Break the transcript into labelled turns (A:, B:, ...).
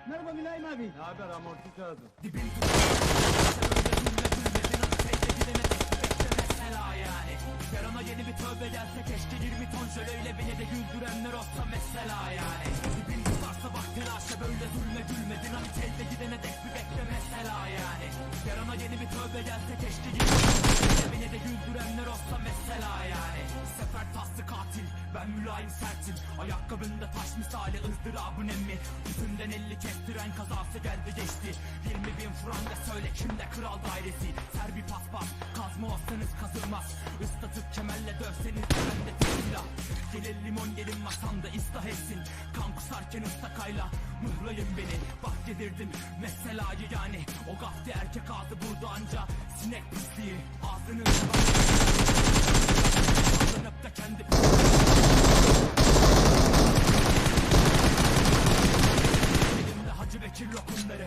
A: Merhaba Mülayim abi.
B: Ne haber amorti kağıdı?
C: Dibim tutar gidene bekle mesela yani. Yarına yeni bir tövbe gelse keşke 20 ton jöleyle beni de güldürenler olsa mesela yani. Dibim tutarsa bak telaşa böyle zulme gülme. Dinamit elde gidene dek bir bekle mesela yani. Yarına yeni bir tövbe gelse keşke 20 ton jöleyle beni de güldürenler olsa mesela yani. Sefer taslı katil ben mülayim sertim. Ayakkabında taş misali ızdırabın emmi. Bütünden 50 kestiren kazası geldi geçti. 20.000 franga söyle kimde kral dairesi. Ser bir paspas kazma olsanız kazılmaz. Islatıp kemerle dövseniz de bende tek silah. Gelin limon gelin masamda ıslah etsin. Kan kusarken ıstakayla mıhlayın beni. Bak yedirdim meselayı yani. O gafti erkek ağzı burada anca sinek pisliği. Ağzını alınıp da kendi elimde Hacı Bekir lokumları.